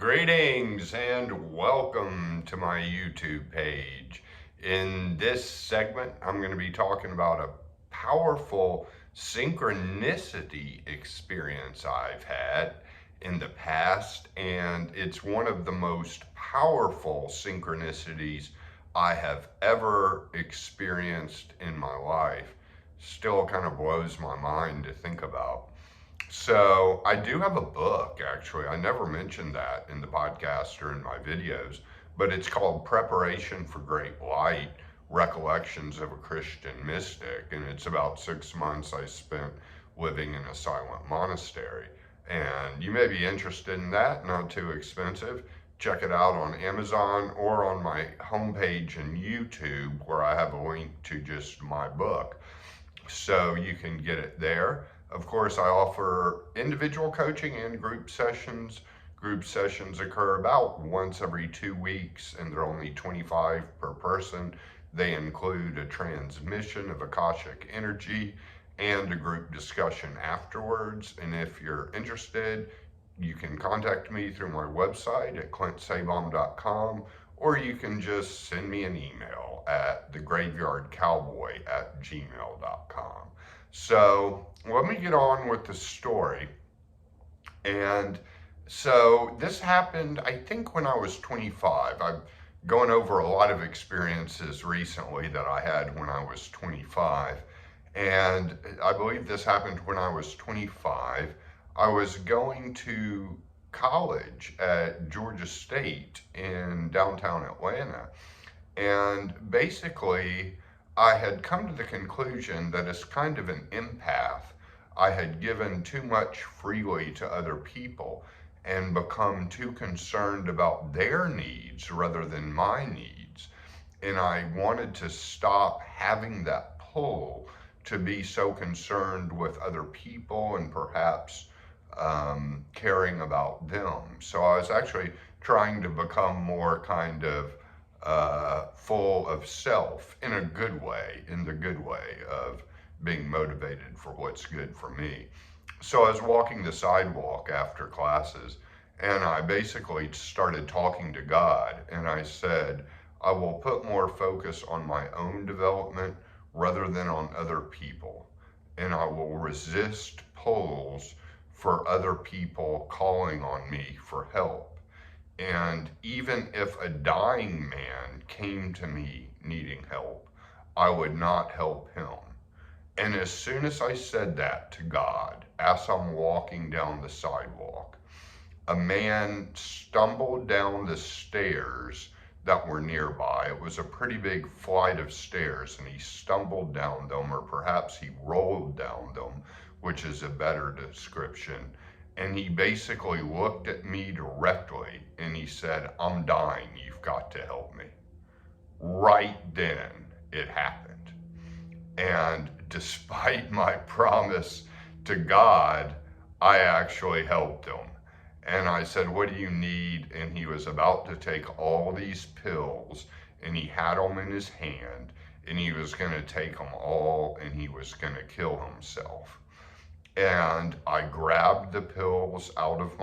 Greetings and welcome to my YouTube page. In this segment, I'm going to be talking about a powerful synchronicity experience I've had in the past, and it's one of the most powerful synchronicities I have ever experienced in my life. Still kind of blows my mind to think about. So I do have a book, actually. I never mentioned that in the podcast or in my videos, but it's called Preparation for Great Light, Recollections of a Christian Mystic. And it's about 6 months I spent living in a silent monastery. And you may be interested in that, not too expensive. Check it out on Amazon or on my homepage in YouTube, where I have a link to just my book. So you can get it there. Of course, I offer individual coaching and group sessions. Group sessions occur about once every 2 weeks, and they're only $25 per person. They include a transmission of Akashic energy and a group discussion afterwards. And if you're interested, you can contact me through my website at clintsaybom.com, or you can just send me an email at thegraveyardcowboy@gmail.com. So let me get on with the story. And so this happened, I think, when I was 25. I've gone over a lot of experiences recently that I had when I was 25. And I believe this happened when I was 25. I was going to college at Georgia State in downtown Atlanta. And basically, I had come to the conclusion that as kind of an empath, I had given too much freely to other people and become too concerned about their needs rather than my needs. And I wanted to stop having that pull to be so concerned with other people and perhaps caring about them. So I was actually trying to become more kind of full of self in a good way, in the good way of being motivated for what's good for me. So I was walking the sidewalk after classes, and I basically started talking to God, and I said, I will put more focus on my own development rather than on other people, and I will resist pulls for other people calling on me for help. And even if a dying man came to me needing help, I would not help him. And as soon as I said that to God, as I'm walking down the sidewalk, a man stumbled down the stairs that were nearby. It was a pretty big flight of stairs, and he stumbled down them, or perhaps he rolled down them, which is a better description. And he basically looked at me directly and he said, I'm dying, you've got to help me. Right then, it happened. And despite my promise to God, I actually helped him. And I said, what do you need? And he was about to take all these pills, and he had them in his hand, and he was going to take them all, and he was going to kill himself. And I grabbed the pills out of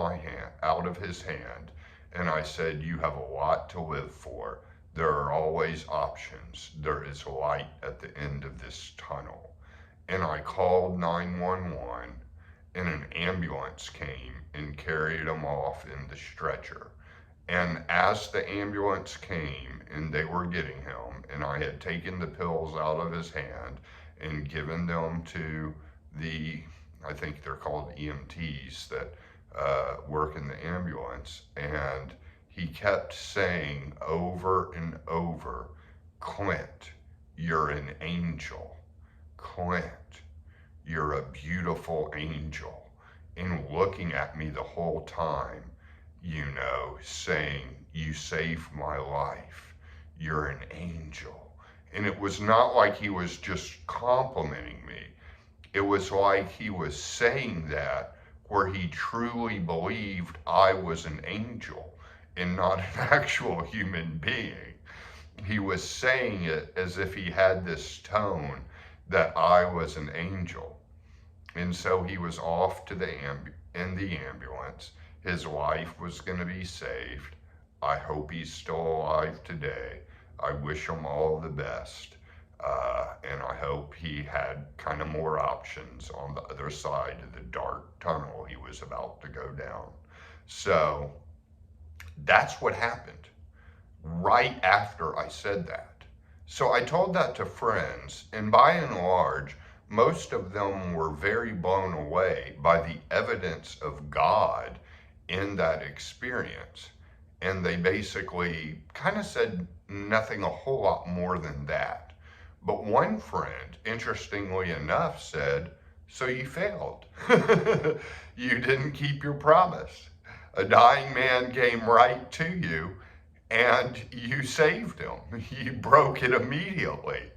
his hand, and I said, you have a lot to live for. There are always options. There is light at the end of this tunnel. And I called 911, and an ambulance came and carried him off in the stretcher. And as the ambulance came and they were getting him, and I had taken the pills out of his hand and given them to I think they're called EMTs that work in the ambulance, and he kept saying over and over, Clint, you're an angel. Clint, you're a beautiful angel. And looking at me the whole time, saying, you saved my life. You're an angel. And it was not like he was just complimenting me. It was like he was saying that where he truly believed I was an angel and not an actual human being. He was saying it as if he had this tone that I was an angel. And so he was off to the ambulance. His life was going to be saved. I hope he's still alive today. I wish him all the best. And I hope he had kind of more options on the other side of the dark tunnel he was about to go down. So that's what happened right after I said that. So I told that to friends, and by and large, most of them were very blown away by the evidence of God in that experience. And they basically kind of said nothing a whole lot more than that. But one friend, interestingly enough, said, "So you failed. You didn't keep your promise. A dying man came right to you and you saved him. You broke it immediately.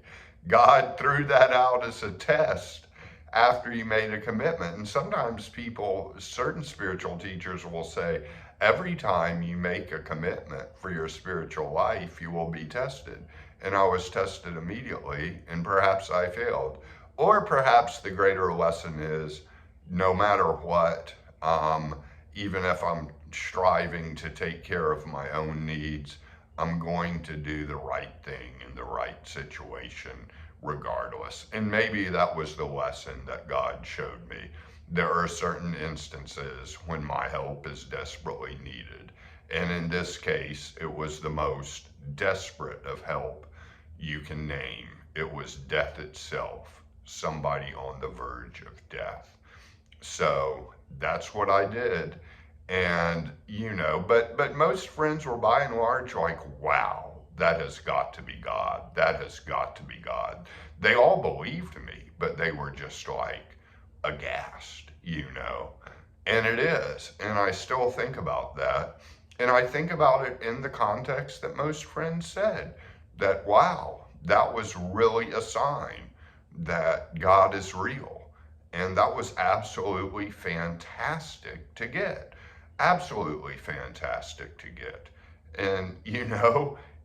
God threw that out as a test after you made a commitment." And sometimes people, certain spiritual teachers will say, every time you make a commitment for your spiritual life, you will be tested. And I was tested immediately, and perhaps I failed. Or perhaps the greater lesson is, no matter what, even if I'm striving to take care of my own needs, I'm going to do the right thing in the right situation regardless. And maybe that was the lesson that God showed me. There are certain instances when my help is desperately needed. And in this case, it was the most desperate of help you can name. It was death itself, somebody on the verge of death. So that's what I did. And, but most friends were by and large like, wow, that has got to be God. That has got to be God. They all believed me, but they were just like aghast. And it is. And I still think about that. And I think about it in the context that most friends said that, wow, that was really a sign that God is real. And that was absolutely fantastic to get. Absolutely fantastic to get. And,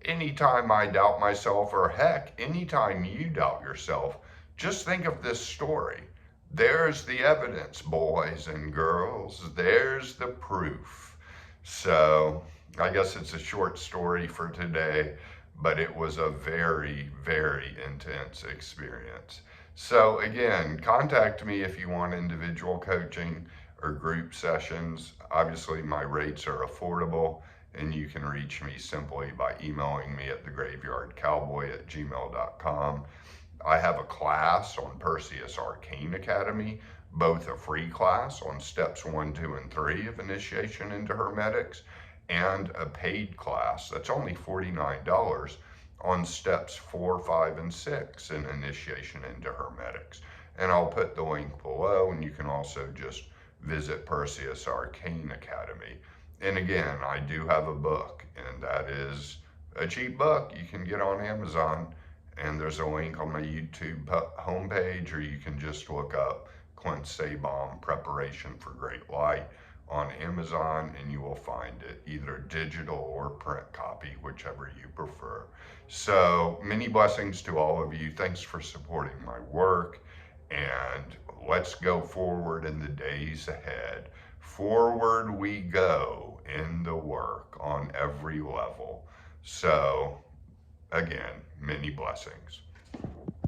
anytime I doubt myself, or heck, anytime you doubt yourself, just think of this story. There's the evidence, boys and girls. There's the proof. So I guess it's a short story for today, but it was a very, very intense experience. So again, contact me if you want individual coaching or group sessions. Obviously, my rates are affordable, and you can reach me simply by emailing me at thegraveyardcowboy@gmail.com. I have a class on Perseus Arcane Academy, both a free class on steps 1, 2, and 3 of initiation into Hermetics, and a paid class that's only $49 on steps 4, 5, and 6 in initiation into Hermetics. And I'll put the link below, and you can also just visit Perseus Arcane Academy. And again, I do have a book, and that is a cheap book you can get on Amazon. And there's a link on my YouTube homepage, or you can just look up Clint Sabom Preparation for Great Light on Amazon, and you will find it, either digital or print copy, whichever you prefer. So many blessings to all of you. Thanks for supporting my work, and let's go forward in the days ahead. Forward we go in the work on every level. So again, many blessings.